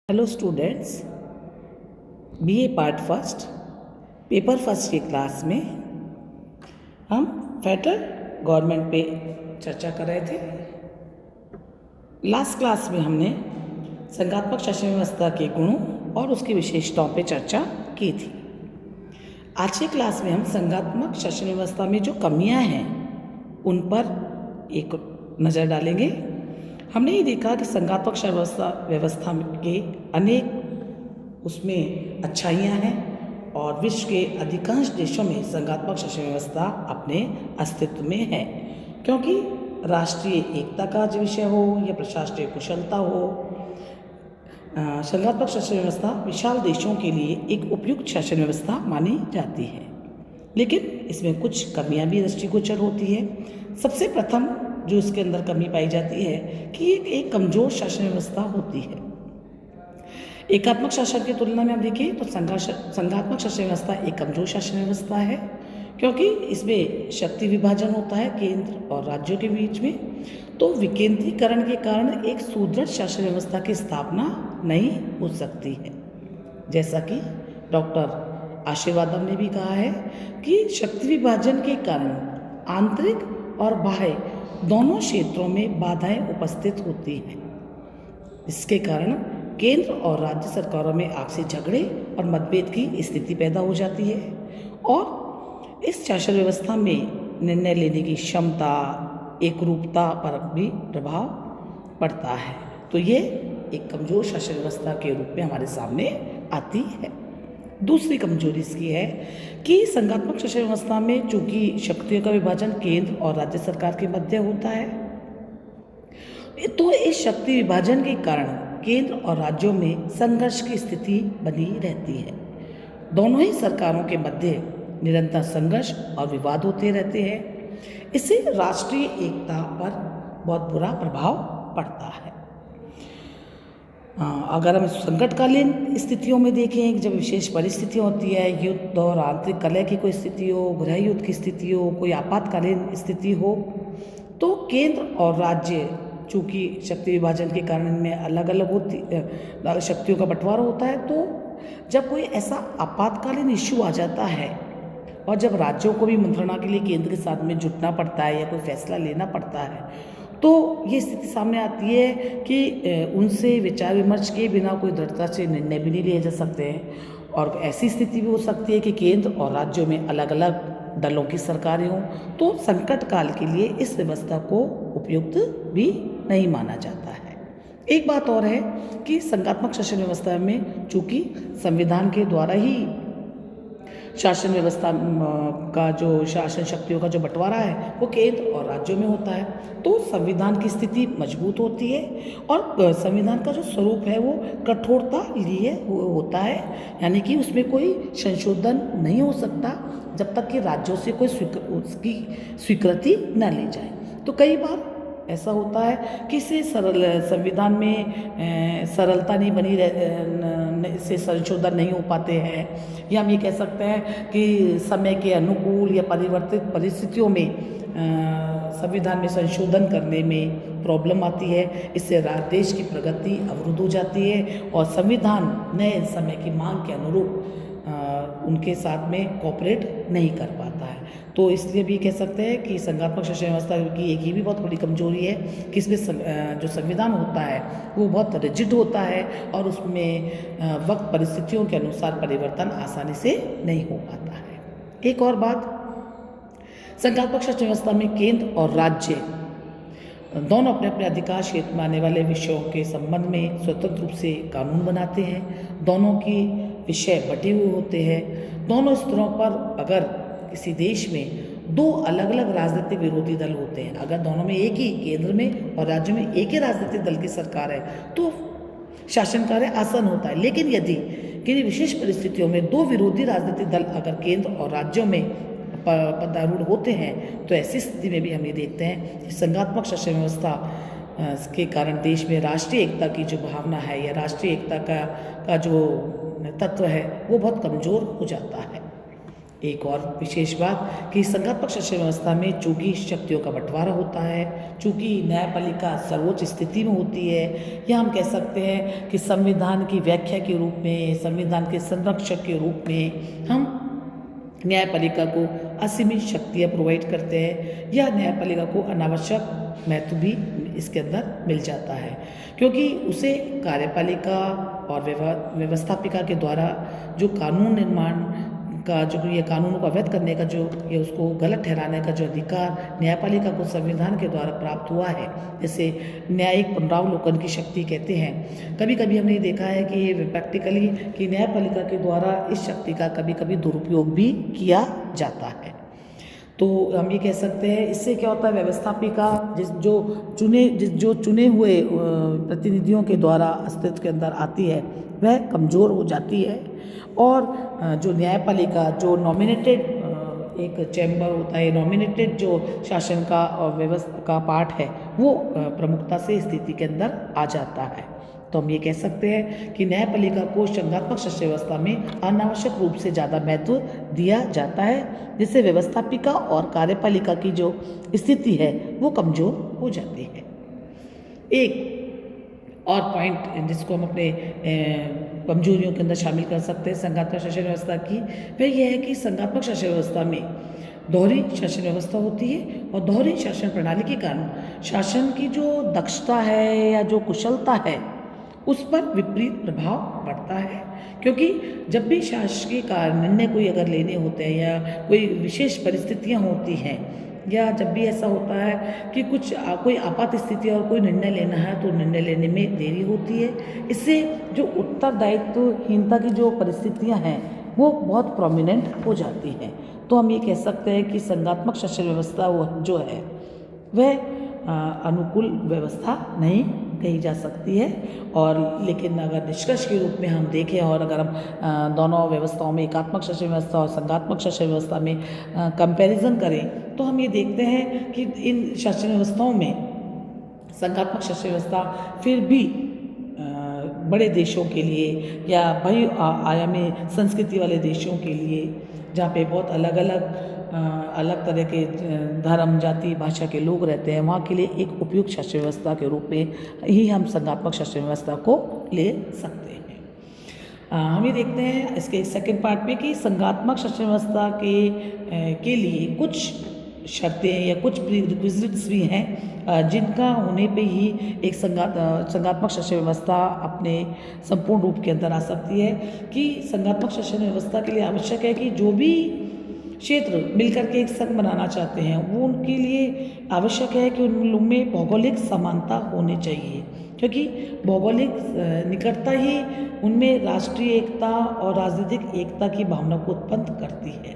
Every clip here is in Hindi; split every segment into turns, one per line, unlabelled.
Hello students, BA part first paper first की क्लास में हम फेडरल गवर्नमेंट पे चर्चा कर रहे थे। लास्ट क्लास में हमने संघात्मक शासन व्यवस्था के गुणों और उसकी विशेषताओं पे चर्चा की थी। आज की क्लास में हम संघात्मक शासन व्यवस्था में जो कमियां हैं उन पर एक नज़र डालेंगे। हमने ये देखा कि संघात्मक व्यवस्था के अनेक उसमें अच्छाइयाँ हैं और विश्व के अधिकांश देशों में संघात्मक शासन व्यवस्था अपने अस्तित्व में है, क्योंकि राष्ट्रीय एकता का विषय हो या प्रशासनिक कुशलता हो, संघात्मक शासन व्यवस्था विशाल देशों के लिए एक उपयुक्त शासन व्यवस्था मानी जाती है। लेकिन इसमें कुछ कमियां भी दृष्टिगोचर होती है। सबसे प्रथम जो इसके अंदर कमी पाई जाती है कि एक कमज़ोर शासन व्यवस्था होती है। एकात्मक शासन की तुलना में हम देखें तो संघात्मक शासन व्यवस्था एक कमज़ोर शासन व्यवस्था है, क्योंकि इसमें शक्ति विभाजन होता है केंद्र और राज्यों के बीच में। तो विकेंद्रीकरण के कारण एक सुदृढ़ शासन व्यवस्था की स्थापना नहीं हो सकती है। जैसा कि डॉक्टर आशीर्वादम ने भी कहा है कि शक्ति विभाजन के कारण आंतरिक और बाह्य दोनों क्षेत्रों में बाधाएं उपस्थित होती हैं। इसके कारण केंद्र और राज्य सरकारों में आपसी झगड़े और मतभेद की स्थिति पैदा हो जाती है और इस शासन व्यवस्था में निर्णय लेने की क्षमता, एकरूपता पर भी प्रभाव पड़ता है। तो ये एक कमज़ोर शासन व्यवस्था के रूप में हमारे सामने आती है। दूसरी कमजोरी इसकी है कि संघात्मक शासन व्यवस्था में चूंकि शक्तियों का विभाजन केंद्र और राज्य सरकार के मध्य होता है, तो इस शक्ति विभाजन के कारण केंद्र और राज्यों में संघर्ष की स्थिति बनी रहती है। दोनों ही सरकारों के मध्य निरंतर संघर्ष और विवाद होते रहते हैं। इससे राष्ट्रीय एकता पर बहुत बुरा प्रभाव पड़ता है। अगर हम संकटकालीन स्थितियों में देखें, जब विशेष परिस्थितियाँ होती है, युद्ध और आंतरिक कलह की कोई स्थिति हो, गृह युद्ध की स्थिति हो, कोई आपातकालीन स्थिति हो, तो केंद्र और राज्य चूँकि शक्ति विभाजन के कारण इनमें अलग अलग शक्तियों का बंटवारा होता है, तो जब कोई ऐसा आपातकालीन इश्यू आ जाता है और जब राज्यों को भी मंत्रणा के लिए केंद्र के साथ में जुटना पड़ता है या कोई फैसला लेना पड़ता है, तो ये स्थिति सामने आती है कि उनसे विचार विमर्श किए बिना कोई दृढ़ता से निर्णय भी नहीं लिए जा सकते हैं। और ऐसी स्थिति भी हो सकती है कि केंद्र और राज्यों में अलग अलग दलों की सरकारें हों, तो संकट काल के लिए इस व्यवस्था को उपयुक्त भी नहीं माना जाता है। एक बात और है कि संघात्मक शासन व्यवस्था में चूँकि संविधान के द्वारा ही शासन व्यवस्था का जो शासन शक्तियों का जो बंटवारा है वो केंद्र और राज्यों में होता है, तो संविधान की स्थिति मजबूत होती है और संविधान का जो स्वरूप है वो कठोरता लिए होता है, यानी कि उसमें कोई संशोधन नहीं हो सकता जब तक कि राज्यों से कोई उसकी स्वीकृति न ली जाए। तो कई बार ऐसा होता है कि इसे संविधान में सरलता नहीं बनी इससे संशोधन नहीं हो पाते हैं, या हम ये कह सकते हैं कि समय के अनुकूल या परिवर्तित परिस्थितियों में संविधान में संशोधन करने में प्रॉब्लम आती है। इससे देश की प्रगति अवरुद्ध हो जाती है और संविधान नए समय की मांग के अनुरूप उनके साथ में कोऑपरेट नहीं कर पाता है। तो इसलिए भी कह सकते हैं कि संघात्मक शासन व्यवस्था की एक ये भी बहुत बड़ी कमजोरी है कि इसमें जो संविधान होता है वो बहुत रिजिड होता है और उसमें वक्त परिस्थितियों के अनुसार परिवर्तन आसानी से नहीं हो पाता है। एक और बात, संघात्मक शासन व्यवस्था में केंद्र और राज्य दोनों अपने अपने अधिकार क्षेत्र में आने वाले विषयों के संबंध में स्वतंत्र रूप से कानून बनाते हैं। दोनों की विषय बटे हुए होते हैं। दोनों स्तरों पर अगर किसी देश में दो अलग अलग राजनीतिक विरोधी दल होते हैं, अगर दोनों में एक ही केंद्र में और राज्य में एक ही राजनीतिक दल की सरकार है तो शासन कार्य आसान होता है। लेकिन यदि किसी विशेष परिस्थितियों में दो विरोधी राजनीतिक दल अगर केंद्र और राज्यों में पदारूढ़ होते हैं, तो ऐसी स्थिति में भी हम ये देखते हैं कि संघात्मक शासन व्यवस्था के कारण देश में राष्ट्रीय एकता की जो भावना है या राष्ट्रीय एकता का जो तत्व है वो बहुत कमज़ोर हो जाता है। एक और विशेष बात कि संघात्मक शासन व्यवस्था में चूंकि शक्तियों का बंटवारा होता है, चूंकि न्यायपालिका सर्वोच्च स्थिति में होती है, या हम कह सकते हैं कि संविधान की व्याख्या के रूप में, संविधान के संरक्षक के रूप में हम न्यायपालिका को असीमित शक्तियाँ प्रोवाइड करते हैं, या न्यायपालिका को अनावश्यक महत्व भी इसके अंदर मिल जाता है, क्योंकि उसे कार्यपालिका और व्यवस्थापिका के द्वारा जो कानून निर्माण का जो ये कानूनों को अवैध करने का जो ये उसको गलत ठहराने का जो अधिकार न्यायपालिका को संविधान के द्वारा प्राप्त हुआ है, जैसे न्यायिक पुनरावलोकन की शक्ति कहते हैं। कभी कभी हमने देखा है कि ये प्रैक्टिकली कि न्यायपालिका के द्वारा इस शक्ति का कभी कभी दुरुपयोग भी किया जाता है। तो हम ये कह सकते हैं इससे क्या होता है, व्यवस्थापिका जो चुने हुए प्रतिनिधियों के द्वारा अस्तित्व के अंदर आती है वह कमज़ोर हो जाती है, और जो न्यायपालिका जो नॉमिनेटेड एक चैम्बर होता है, नॉमिनेटेड जो शासन का और व्यवस्था का पार्ट है वो प्रमुखता से स्थिति के अंदर आ जाता है। तो हम ये कह सकते हैं कि न्यायपालिका को संघात्मक शासन व्यवस्था में अनावश्यक रूप से ज़्यादा महत्व दिया जाता है, जिससे व्यवस्थापिका और कार्यपालिका की जो स्थिति है वो कमज़ोर हो जाती है। एक और पॉइंट जिसको हम अपने कमजोरियों के अंदर शामिल कर सकते हैं संघात्मक शासन व्यवस्था की, वह यह है कि संघात्मक शासन व्यवस्था में दोहरी शासन व्यवस्था होती है, और दोहरी शासन प्रणाली के कारण शासन की जो दक्षता है या जो कुशलता है उस पर विपरीत प्रभाव पड़ता है, क्योंकि जब भी शासकीय कार्य निर्णय कोई अगर लेने होते हैं या कोई विशेष परिस्थितियां होती हैं, या जब भी ऐसा होता है कि कोई आपात स्थिति और कोई निर्णय लेना है तो निर्णय लेने में देरी होती है, इससे जो उत्तरदायित्वहीनता की जो परिस्थितियां हैं वो बहुत प्रोमिनेंट हो जाती हैं। तो हम ये कह सकते हैं कि संघात्मक शासन व्यवस्था जो है वह अनुकूल व्यवस्था नहीं कही जा सकती है। और लेकिन अगर निष्कर्ष के रूप में हम देखें और अगर हम दोनों व्यवस्थाओं में एकात्मक शासन व्यवस्था और संघात्मक शासन व्यवस्था में कंपैरिजन करें तो हम ये देखते हैं कि इन शासन व्यवस्थाओं में संघात्मक शासन व्यवस्था फिर भी बड़े देशों के लिए या बहुआयामी संस्कृति वाले देशों के लिए, जहाँ पे बहुत अलग तरह के धर्म, जाति, भाषा के लोग रहते हैं, वहाँ के लिए एक उपयुक्त शासन व्यवस्था के रूप में ही हम संघात्मक शासन व्यवस्था को ले सकते हैं। हम ये देखते हैं इसके सेकंड पार्ट में कि संघात्मक शासन व्यवस्था के लिए कुछ शर्तें या कुछ प्रीरिक्विजिट्स भी हैं जिनका होने पे ही एक संघात्मक शासन व्यवस्था अपने संपूर्ण रूप के अंदर आ सकती है। कि संघात्मक शासन व्यवस्था के लिए आवश्यक है कि जो भी क्षेत्र मिलकर के एक संघ बनाना चाहते हैं वो उनके लिए आवश्यक है कि उनमें भौगोलिक समानता होनी चाहिए, क्योंकि भौगोलिक निकटता ही उनमें राष्ट्रीय एकता और राजनीतिक एकता की भावना को उत्पन्न करती है।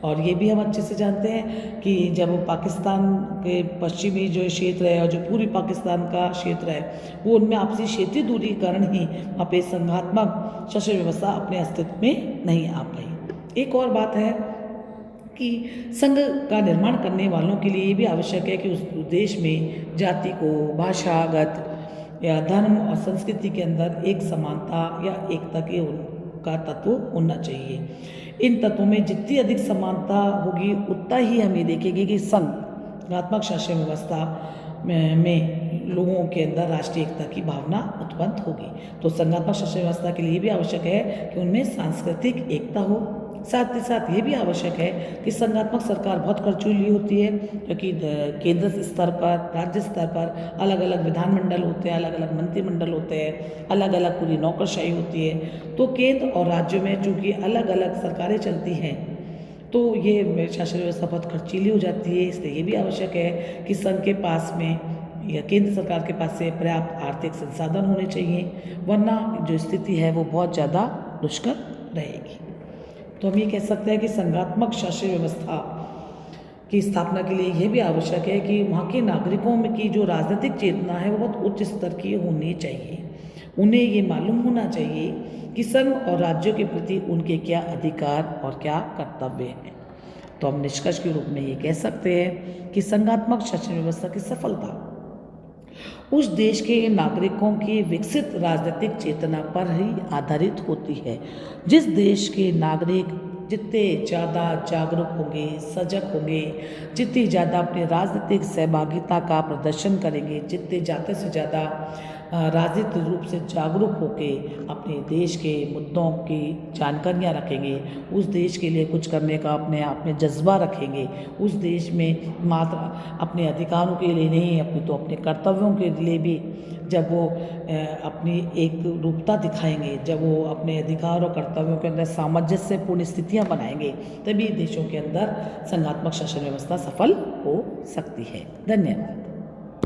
और ये भी हम अच्छे से जानते हैं कि जब पाकिस्तान के पश्चिमी जो क्षेत्र है और जो पूर्वी पाकिस्तान का क्षेत्र है वो उनमें आपसी क्षेत्रीय दूरी के कारण ही वहाँ पे संघात्मक शासन व्यवस्था अपने अस्तित्व में नहीं आ पाई। एक और बात है कि संघ का निर्माण करने वालों के लिए ये भी आवश्यक है कि उस देश में जाति को भाषागत या धर्म और संस्कृति के अंदर एक समानता या एकता का तत्व होना चाहिए। इन तत्वों में जितनी अधिक समानता होगी उतना ही हम ये देखेंगे कि संघात्मक शासन व्यवस्था में लोगों के अंदर राष्ट्रीय एकता की भावना उत्पन्न होगी। तो संघात्मक शासन व्यवस्था के लिए भी आवश्यक है कि उनमें सांस्कृतिक एकता हो। साथ ही साथ ये भी आवश्यक है कि संघात्मक सरकार बहुत खर्चीली होती है, क्योंकि केंद्र स्तर पर, राज्य स्तर पर अलग अलग विधानमंडल होते हैं, अलग अलग मंत्रिमंडल होते हैं, अलग अलग पूरी नौकरशाही होती है। तो केंद्र और राज्यों में चूँकि अलग अलग सरकारें चलती हैं तो ये शासन व्यवस्था बहुत खर्चीली हो जाती है। इसलिए ये भी आवश्यक है कि संघ के पास में या केंद्र सरकार के पास से पर्याप्त आर्थिक संसाधन होने चाहिए, वरना जो स्थिति है वो बहुत ज़्यादा दुष्कर रहेगी। तो हम ये कह सकते हैं कि संघात्मक शासन व्यवस्था की स्थापना के लिए यह भी आवश्यक है कि वहाँ के नागरिकों में की जो राजनीतिक चेतना है वो बहुत उच्च स्तर की होनी चाहिए। उन्हें ये मालूम होना चाहिए कि संघ और राज्यों के प्रति उनके क्या अधिकार और क्या कर्तव्य हैं। तो हम निष्कर्ष के रूप में ये कह सकते हैं कि संघात्मक शासन व्यवस्था की सफलता उस देश के नागरिकों की विकसित राजनीतिक चेतना पर ही आधारित होती है। जिस देश के नागरिक जितने ज़्यादा जागरूक होंगे, सजग होंगे, जितनी ज़्यादा अपने राजनीतिक सहभागिता का प्रदर्शन करेंगे, जितने ज़्यादा से ज़्यादा राजनीतिक रूप से जागरूक होके अपने देश के मुद्दों की जानकारियाँ रखेंगे, उस देश के लिए कुछ करने का अपने आप में जज्बा रखेंगे, उस देश में मात्र अपने अधिकारों के लिए नहीं अपनी तो अपने कर्तव्यों के लिए भी जब वो अपनी एक रूपता दिखाएंगे, जब वो अपने अधिकार और कर्तव्यों के अंदर सामंजस्यपूर्ण स्थितियाँ बनाएंगे, तभी देशों के अंदर संघात्मक शासन व्यवस्था सफल हो सकती है। धन्यवाद।